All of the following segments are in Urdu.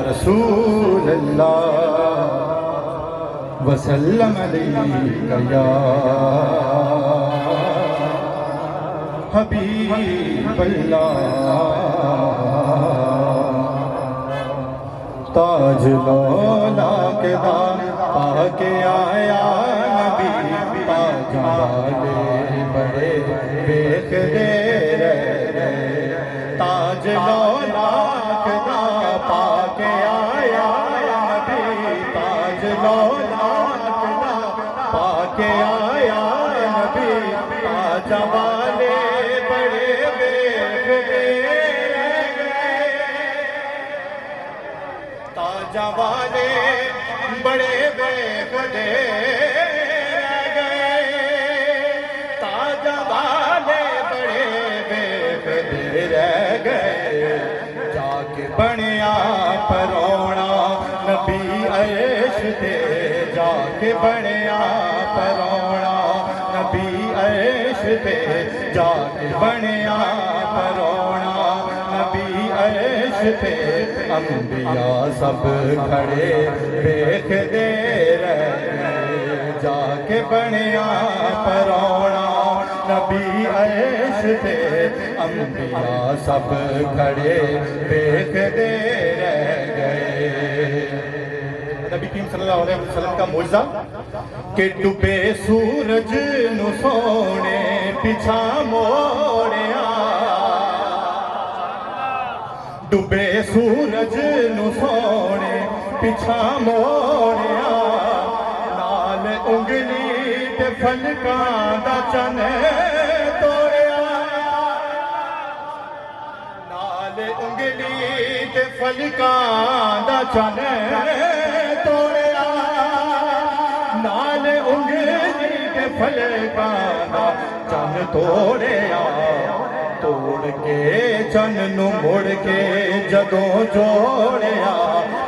رسول اللہ وسلم علیکہ یا حبیب اللہ تاج لولا کے دام پا کے آیا نبی تاج والے بڑے دیکھ دے رہے تاج لولا کے دام پا کے آیا نبی تاج لولا کے دام پا کے آیا نبی تاج والے بڑے دیکھ دے تاج والے بڑے بے خدے رہ گئے تاج والے بڑے بے خدے رہ گئے جا کے بنیا پرونا نبی عیش دے جا کے بنیا پرونا نبی عیش دے جا کے بنیا پرونا نبی عیش پہ انبیاء سب کھڑے دیکھ دے رہے جا کے بنیا پرونا نبی عیش پہ انبیاء سب کھڑے دیکھ دے رہ گئے نبی کریم صلی اللہ علیہ وسلم کا معجزہ کہ ڈوبے سورج نو سونے پیچھا موڑیا ڈوبے سورج نو سونے پیچھا موڑیا نال انگلی تے فلکاں دا چن توڑیا نال انگلی تے فلکاں دا چن توڑیا نال انگلی تے فلکاں دا چن توڑیا توڑ کے چن نو مڑ کے جدوں جوڑیا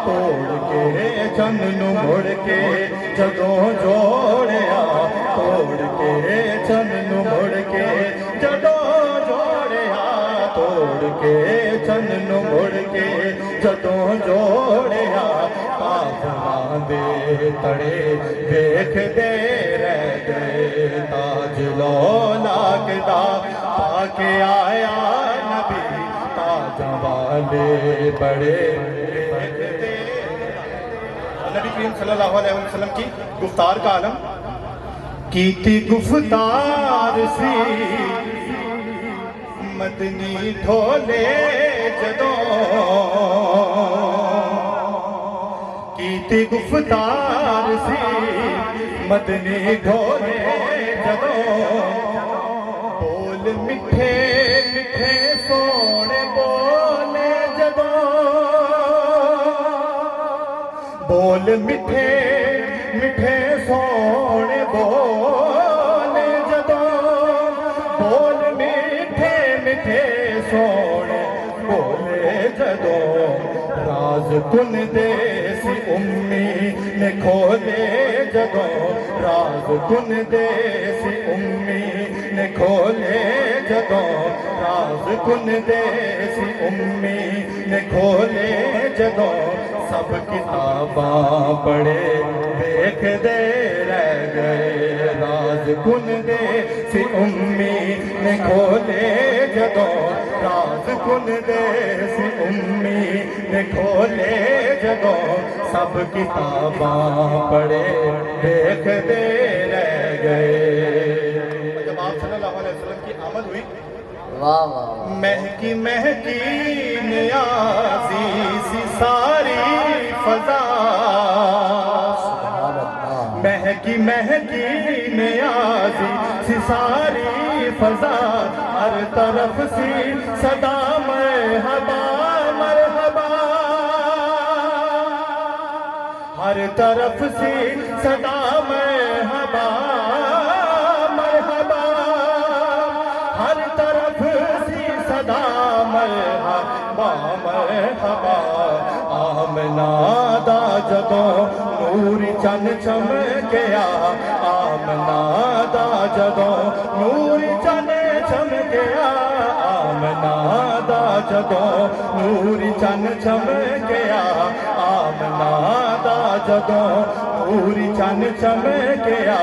توڑ کے چن نو مڑ کے جدوں جوڑیا توڑ کے چن نو مڑ کے جدوں جوڑیا توڑ کے چن نو مڑ کے جدوں جوڑیا کافراں دے تڑے دیکھ دے رہ گئے تاج لولاک دا پا کے آیا نبی تاج والے بڑے دیکھ دے نبی کریم صلی اللہ علیہ وسلم کی گفتار کا عالم کیتی گفتار سی مدنی ڈھولے جدوں کیتی گفتار سی مدنی ڈھولے جدوں بول مٹھے مٹھے سونے بولے جدوں بول مٹھے مٹھے سونے بولے جدوں بول مٹھے مٹھے سونے بولے جدوں راز کن دے سی امی نے کھولے جدوں راز کن دے سی امی نے کھولے جدوں راز کن دے سی امی نے کھولے جدوں سب کتاباں پڑھے دیکھ دے رہ گئے راز کن دے سی امی نے کھولے جدوں راز کن دے سی امی نے کھولے جدوں سب کتاباں پڑھے دیکھ دے رہ گئے جب آپ صلی اللہ علیہ وسلم کی آمد ہوئی مہکی مہکی نیازی سی ساری فضا مہکی مہکی نیازی سی ساری فضا ہر طرف سی صدا مرحبا مرحبا ہر طرف سی صدا مرحبا مرحبا ہر طرف سی صدا مرحبا مرحبا آمنہ دا جدوں نور چن چمکیا آمنہ دا جدوں نور چن چمکیا آمنہ دا جدوں نور چن چمکیا جدوں نور چن چمکیا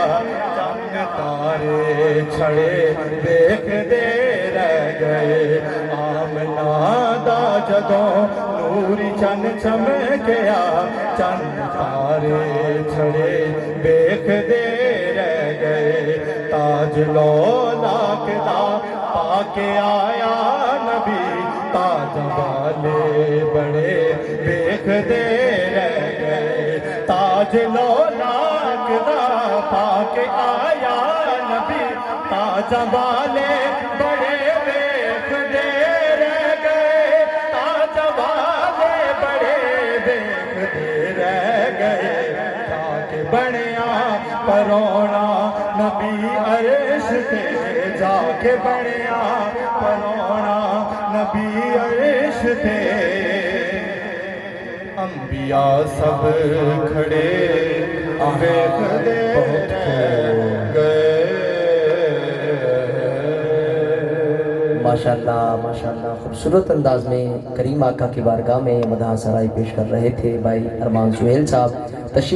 چن تارے چھڑے دیکھدے رہ گئے آمنہ دا جدوں نور چن چمکیا چن تارے چھڑے دیکھدے رہ گئے تاج لولاک دا پاکے آیا نبی تاج والے بڑے دیکھدے رہ گئے تاج لولاک دا پاکے آیا نبی تاج والے بڑے دیکھدے رہ گئے تاج والے بڑے دیکھدے رہ گئے تاکہ بنیا پرونا نبی عرش تے جا کے بنیا پرونا نبی عرش تے انبیاء سب کھڑے دیکھدے رہ گئے ماشاءاللہ خوبصورت انداز میں کریم آقا کی بارگاہ میں مدح سرائی پیش کر رہے تھے بھائی ارمان سہیل صاحب.